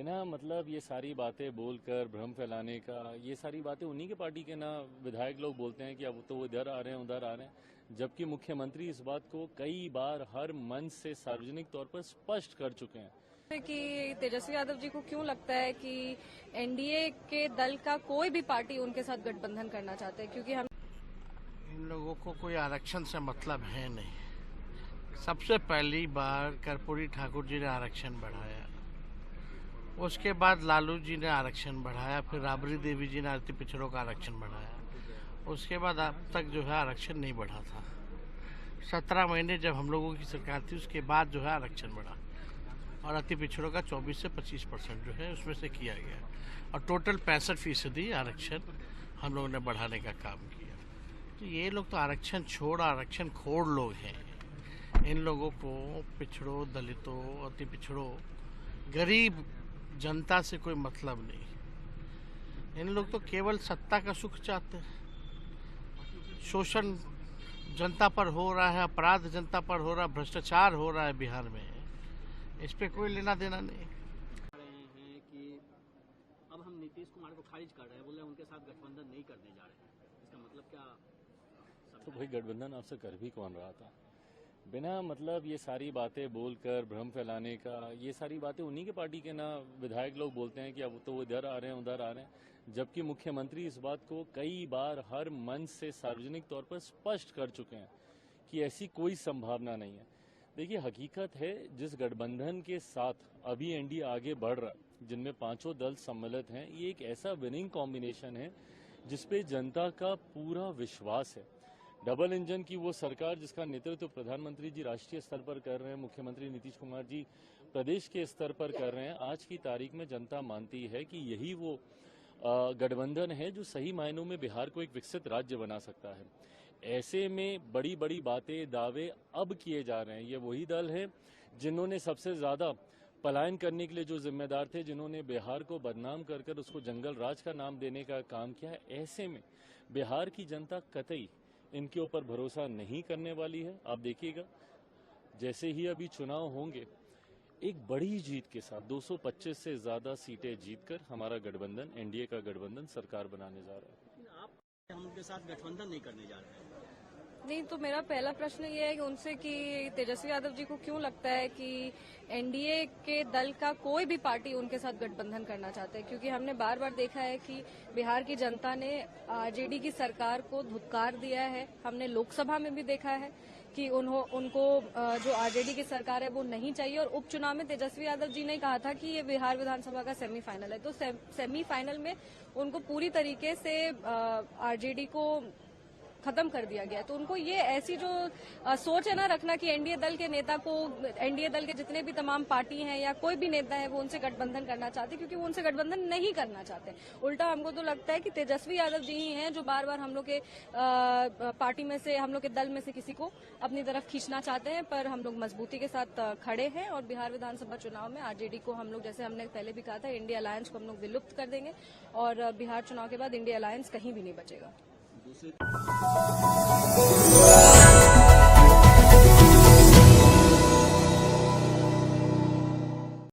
बिना मतलब ये सारी बातें बोलकर भ्रम फैलाने का, ये सारी बातें उन्हीं के पार्टी के ना विधायक लोग बोलते हैं कि अब तो वो इधर आ रहे हैं उधर आ रहे हैं, जबकि मुख्यमंत्री इस बात को कई बार हर मंच से सार्वजनिक तौर पर स्पष्ट कर चुके हैं कि तेजस्वी यादव जी को क्यों लगता है कि एनडीए के दल का कोई भी पार्टी उनके साथ गठबंधन करना चाहते हैं, क्योंकि हम इन लोगों को कोई आरक्षण से मतलब है नहीं। सबसे पहली बार कर्पूरी ठाकुर जी ने आरक्षण बढ़ाया, उसके बाद लालू जी ने आरक्षण बढ़ाया, फिर राबड़ी देवी जी ने अति पिछड़ों का आरक्षण बढ़ाया, उसके बाद अब तक जो है आरक्षण नहीं बढ़ा था। 17 महीने जब हम लोगों की सरकार थी उसके बाद जो है आरक्षण बढ़ा और अति पिछड़ों का 24 से 25% जो है उसमें से किया गया और टोटल 65% आरक्षण हम लोगों ने बढ़ाने का काम किया। तो ये लोग तो आरक्षण छोड़ आरक्षण खोड़ लोग हैं। इन लोगों को पिछड़ों, दलितों, अति पिछड़ों, गरीब जनता से कोई मतलब नहीं। इन लोग तो केवल सत्ता का सुख चाहते हैं। शोषण जनता पर हो रहा है, अपराध जनता पर हो रहा है, भ्रष्टाचार हो रहा है बिहार में, इस पे कोई लेना देना नहीं। रहे हैं कि अब हम नीतीश कुमार को खारिज कर रहे हैं, बोले उनके साथ गठबंधन नहीं करने जा रहे हैं, इसका मतलब क्या? तो भाई गठबंधन आपसे कर भी कौन रहा था? बिना मतलब ये सारी बातें बोलकर भ्रम फैलाने का, ये सारी बातें उन्हीं के पार्टी के ना विधायक लोग बोलते हैं कि अब तो वो इधर आ रहे हैं उधर आ रहे हैं, जबकि मुख्यमंत्री इस बात को कई बार हर मंच से सार्वजनिक तौर पर स्पष्ट कर चुके हैं कि ऐसी कोई संभावना नहीं है। देखिए, हकीकत है जिस गठबंधन के साथ अभी एनडीए आगे बढ़ रहा है, जिनमें पांचों दल सम्मिलित हैं, ये एक ऐसा विनिंग कॉम्बिनेशन है जिसपे जनता का पूरा विश्वास है। डबल इंजन की वो सरकार जिसका नेतृत्व प्रधानमंत्री जी राष्ट्रीय स्तर पर कर रहे हैं, मुख्यमंत्री नीतीश कुमार जी प्रदेश के स्तर पर कर रहे हैं, आज की तारीख में जनता मानती है कि यही वो गठबंधन है जो सही मायनों में बिहार को एक विकसित राज्य बना सकता है। ऐसे में बड़ी बड़ी बातें, दावे अब किए जा रहे हैं। ये वही दल है जिन्होंने सबसे ज्यादा पलायन करने के लिए जो जिम्मेदार थे, जिन्होंने बिहार को बदनाम कर कर उसको जंगल राज का नाम देने का काम किया है। ऐसे में बिहार की जनता कतई इनके ऊपर भरोसा नहीं करने वाली है। आप देखिएगा, जैसे ही अभी चुनाव होंगे, एक बड़ी जीत के साथ 225 से ज्यादा सीटें जीतकर हमारा गठबंधन, एनडीए का गठबंधन सरकार बनाने जा रहा है। आप हम उनके साथ गठबंधन नहीं करने जा रहे हैं। नहीं, तो मेरा पहला प्रश्न ये है कि उनसे कि तेजस्वी यादव जी को क्यों लगता है कि एनडीए के दल का कोई भी पार्टी उनके साथ गठबंधन करना चाहते हैं, क्योंकि हमने बार बार देखा है कि बिहार की जनता ने आरजेडी की सरकार को धुतकार दिया है। हमने लोकसभा में भी देखा है कि उनको जो आरजेडी की सरकार है वो नहीं चाहिए, और उपचुनाव में तेजस्वी यादव जी ने कहा था कि ये बिहार विधानसभा का सेमीफाइनल है, तो सेमीफाइनल में उनको पूरी तरीके से आरजेडी को खत्म कर दिया गया। तो उनको ये ऐसी जो सोच है ना रखना कि एनडीए दल के नेता को, एनडीए दल के जितने भी तमाम पार्टी हैं या कोई भी नेता है वो उनसे गठबंधन करना चाहते, क्योंकि वो उनसे गठबंधन नहीं करना चाहते। उल्टा हमको तो लगता है कि तेजस्वी यादव जी ही हैं जो बार बार हम लोग के पार्टी में से, हम लोग के दल में से किसी को अपनी तरफ खींचना चाहते हैं। पर हम लोग मजबूती के साथ खड़े हैं और बिहार विधानसभा चुनाव में आरजेडी को हम लोग, जैसे हमने पहले भी कहा था, इंडिया अलायंस को हम लोग विलुप्त कर देंगे और बिहार चुनाव के बाद इंडिया अलायंस कहीं भी नहीं बचेगा। दूसरी